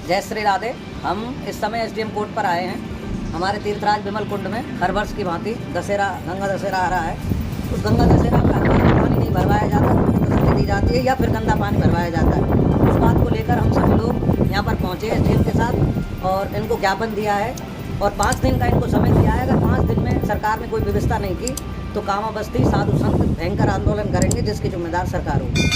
जय श्री राधे। हम इस समय एसडीएम कोर्ट पर आए हैं। हमारे तीर्थराज विमल कुंड में हर वर्ष की भांति दशहरा गंगा दशहरा आ रहा है। उस गंगा दशहरा में हर बार पानी नहीं भरवाया जाता, तो दी जाती है या फिर गंदा पानी भरवाया जाता है। उस बात को लेकर हम सभी लोग यहाँ पर पहुँचे एसडीएम के साथ और इनको ज्ञापन दिया है और 5 दिन का इनको समय दिया है। अगर 5 दिन में सरकार ने कोई व्यवस्था नहीं की तो कामा बस्ती साधु संत भयंकर आंदोलन करेंगे, जिसकी जिम्मेदार सरकार होगी।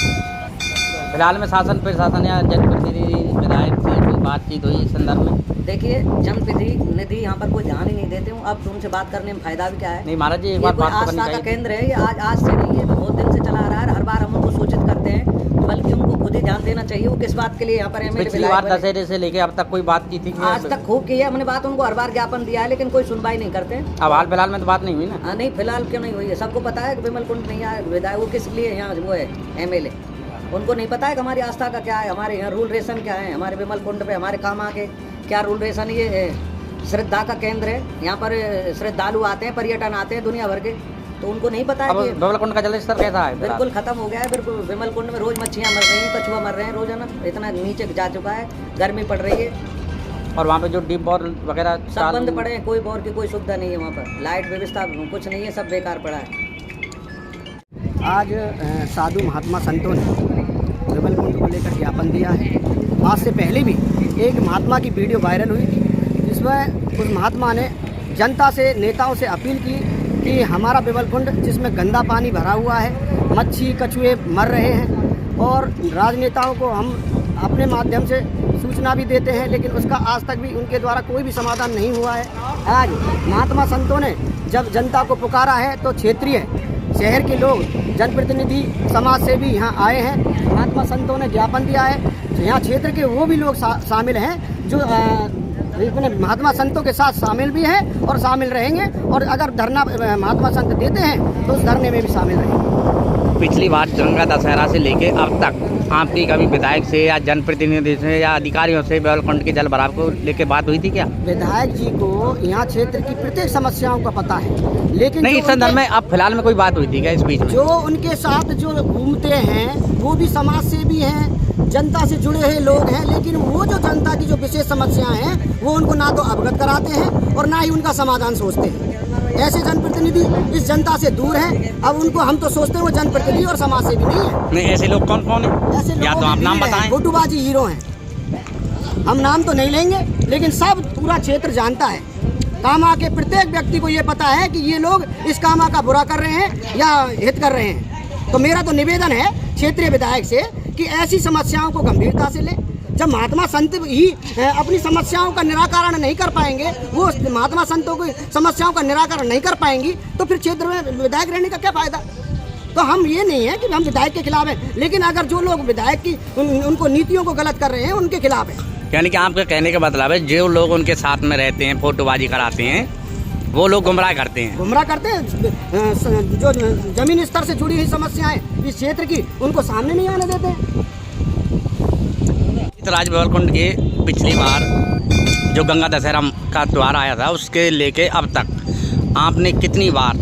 फिलहाल में शासन प्रशासन या जनप्रतिनिधि विधायक से कोई बातचीत हुई इस संदर्भ में? देखिए, जनप्रतिनिधि यहाँ पर कोई ध्यान ही नहीं देते हूँ। अब उनसे बात करने में फायदा भी क्या है? नहीं महाराज जी, एक ये बार कोई बात आस्था का केंद्र है, ये आज से नहीं है, बहुत दिन से चला आ रहा है। हर बार हम उनको सूचित करते हैं, बल्कि उनको खुद ही ध्यान देना चाहिए वो किस बात के लिए यहाँ पर एमएलए पिछली बार दशहरे से लेके अब तक कोई बात की थी? आज तक खूब की है हमने बात, उनको हर बार ज्ञापन दिया है, लेकिन कोई सुनवाई नहीं करते। अब हाल फिलहाल में तो बात नहीं हुई ना? नहीं, फिलहाल क्यों नहीं हुई है? सबको पता है कि विमल कुंड नहीं आया विधायक, वो किस लिए यहाँ वो है एमएलए। उनको नहीं पता है कि हमारी आस्था का क्या है, हमारे यहाँ रूल रेशन क्या है, हमारे विमल कुंड पे हमारे काम आके क्या रूल रेशन। ये श्रद्धा का केंद्र है, यहाँ पर श्रद्धालु आते हैं, पर्यटन आते हैं दुनिया भर के, तो उनको नहीं पता है कि विमल कुंड का जल स्तर कैसा है? बिल्कुल खत्म हो गया है। बिल्कुल विमल कुंड में रोज मच्छियाँ मर रही हैं, कछुआ मर रहे हैं रोजाना, इतना नीचे जा चुका है, गर्मी पड़ रही है। और वहाँ पे जो डीप बोर वगैरह सब बंद पड़े हैं, कोई बोर की कोई सुविधा नहीं है वहाँ पर, लाइट व्यवस्था कुछ नहीं है, सब बेकार पड़ा है। आज साधु महात्मा संतों ने विमल कुंड को लेकर ज्ञापन दिया है। आज से पहले भी एक महात्मा की वीडियो वायरल हुई थी, जिसमें उस महात्मा ने जनता से, नेताओं से अपील की कि हमारा विमल कुंड जिसमें गंदा पानी भरा हुआ है, मच्छी कछुए मर रहे हैं, और राजनेताओं को हम अपने माध्यम से सूचना भी देते हैं, लेकिन उसका आज तक भी उनके द्वारा कोई भी समाधान नहीं हुआ है। आज महात्मा संतों ने जब जनता को पुकारा है तो क्षेत्रीय शहर के लोग, जनप्रतिनिधि, समाज से भी यहाँ आए हैं। महात्मा संतों ने ज्ञापन दिया है, तो यहाँ क्षेत्र के वो भी लोग शामिल हैं जो अपने महात्मा संतों के साथ शामिल भी हैं और शामिल रहेंगे, और अगर धरना महात्मा संत देते हैं तो उस धरने में भी शामिल रहेंगे। पिछली बार गंगा दशहरा से लेके अब तक आपकी कभी विधायक से या जनप्रतिनिधि से या अधिकारियों से विमल कुंड के जल भराव को लेकर बात हुई थी क्या? विधायक जी को यहाँ क्षेत्र की प्रत्येक समस्याओं का पता है, लेकिन नहीं, इस संदर्भ में अब फिलहाल में कोई बात हुई थी क्या इस बीच में? जो उनके साथ जो घूमते हैं वो भी समाज से भी हैं, जनता से जुड़े हुए लोग हैं, लेकिन वो जो जनता की जो विशेष समस्याएं हैं वो उनको ना तो अवगत कराते हैं और ना ही उनका समाधान सोचते हैं। ऐसे जनप्रतिनिधि इस जनता से दूर हैं। अब उनको हम तो सोचते हैं वो जनप्रतिनिधि और समाज से भी नहीं है। नहीं, ऐसे लोग कौन कौन है? ऐसे या तो आप नाम बताएं। फोटोबाजी हीरो हैं, हम नाम तो नहीं लेंगे, लेकिन सब पूरा क्षेत्र जानता है। कामा के प्रत्येक व्यक्ति को ये पता है कि ये लोग इस कामा का बुरा कर रहे हैं या हित कर रहे हैं। तो मेरा तो निवेदन है क्षेत्रीय विधायक से कि ऐसी समस्याओं को गंभीरता से लें। जब महात्मा संत ही अपनी समस्याओं का निराकरण नहीं कर पाएंगे, वो महात्मा संतों की समस्याओं का निराकरण नहीं कर पाएंगी, तो फिर क्षेत्र में विधायक रहने का क्या फायदा? तो हम ये नहीं है कि हम विधायक के खिलाफ हैं, लेकिन अगर जो लोग विधायक की उनको नीतियों को गलत कर रहे हैं उनके खिलाफ है। यानी कि आपके कहने का मतलब है जो लोग उनके साथ में रहते हैं, फोटोबाजी कराते हैं, वो लोग गुमराह करते हैं। गुमराह करते हैं। जो जमीन स्तर से जुड़ी हुई समस्याएं इस क्षेत्र की, उनको सामने नहीं आने देते। तीर्थराज विमल कुंड के पिछली बार जो गंगा दशहरा का त्यौहार आया था, उसके लेके अब तक आपने कितनी बार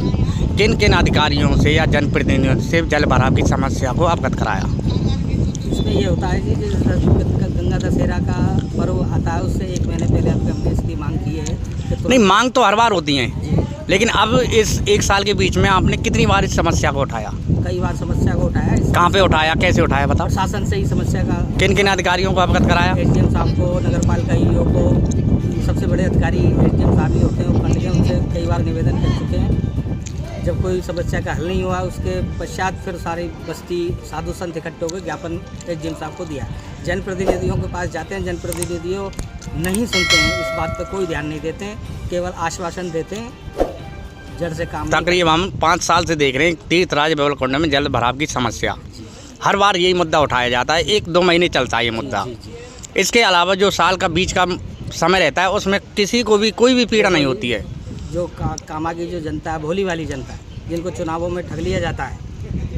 किन किन अधिकारियों से या जनप्रतिनिधियों से जल भराव की समस्या को अवगत कराया? इसमें ये होता है कि गंगा दशहरा का पर्व आता है, उससे 1 महीने पहले आपके हमने इसकी मांग की है। नहीं, मांग तो हर बार होती है, लेकिन अब इस 1 साल के बीच में आपने कितनी बार इस समस्या को उठाया? कई बार समस्या को उठाया। कहाँ पे उठाया, कैसे उठाया, बताओ। शासन से ही समस्या का। किन किन अधिकारियों को अवगत कराया? एसडीएम साहब को, नगर पालिका ईओ को, सबसे बड़े अधिकारी एसडीएम साहब ही होते हैं उपखंड के, उनसे कई बार निवेदन कर चुके हैं। जब कोई समस्या का हल नहीं हुआ, उसके पश्चात फिर सारी बस्ती साधु संत इकट्ठे होकर ज्ञापन एसडीएम साहब को दिया। जनप्रतिनिधियों के पास जाते हैं, जनप्रतिनिधियों नहीं सुनते हैं, इस बात पर कोई ध्यान नहीं देते हैं, केवल आश्वासन देते हैं, जड़ से काम। तकरीबन हम 5 साल से देख रहे हैं तीर्थराज विमल कुंड में जल भराव की समस्या, हर बार यही मुद्दा उठाया जाता है। 1-2 महीने चलता है ये मुद्दा। इसके अलावा जो साल का बीच का समय रहता है, उसमें किसी को भी कोई भी पीड़ा नहीं होती है। जो कामा की जो जनता है, भोली वाली जनता है, जिनको चुनावों में ठग लिया जाता है,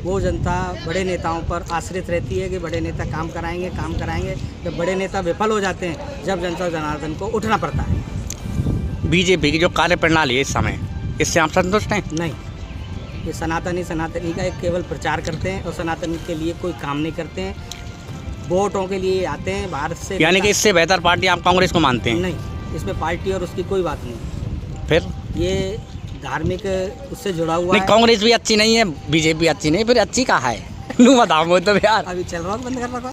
वो जनता बड़े नेताओं पर आश्रित रहती है कि बड़े नेता काम कराएंगे। जब बड़े नेता विफल हो जाते हैं, जब जनता जनार्दन को उठना पड़ता है। बीजेपी की जो कार्य प्रणाली है इस समय, इससे आप संतुष्ट हैं? नहीं, ये सनातनी का एक केवल प्रचार करते हैं और सनातनी के लिए कोई काम नहीं करते हैं। वोटों के लिए आते हैं बाहर से। यानी कि इससे बेहतर पार्टी आप कांग्रेस को मानते हैं? नहीं, इसमें पार्टी और उसकी कोई बात नहीं। फिर ये धार्मिक उससे जुड़ा हुआ नहीं, है। कांग्रेस भी अच्छी नहीं है, बीजेपी अच्छी नहीं, फिर अच्छी कहाँ है? नू बताओ वो तो यार। अभी चल रहा है, बंद कर रखा।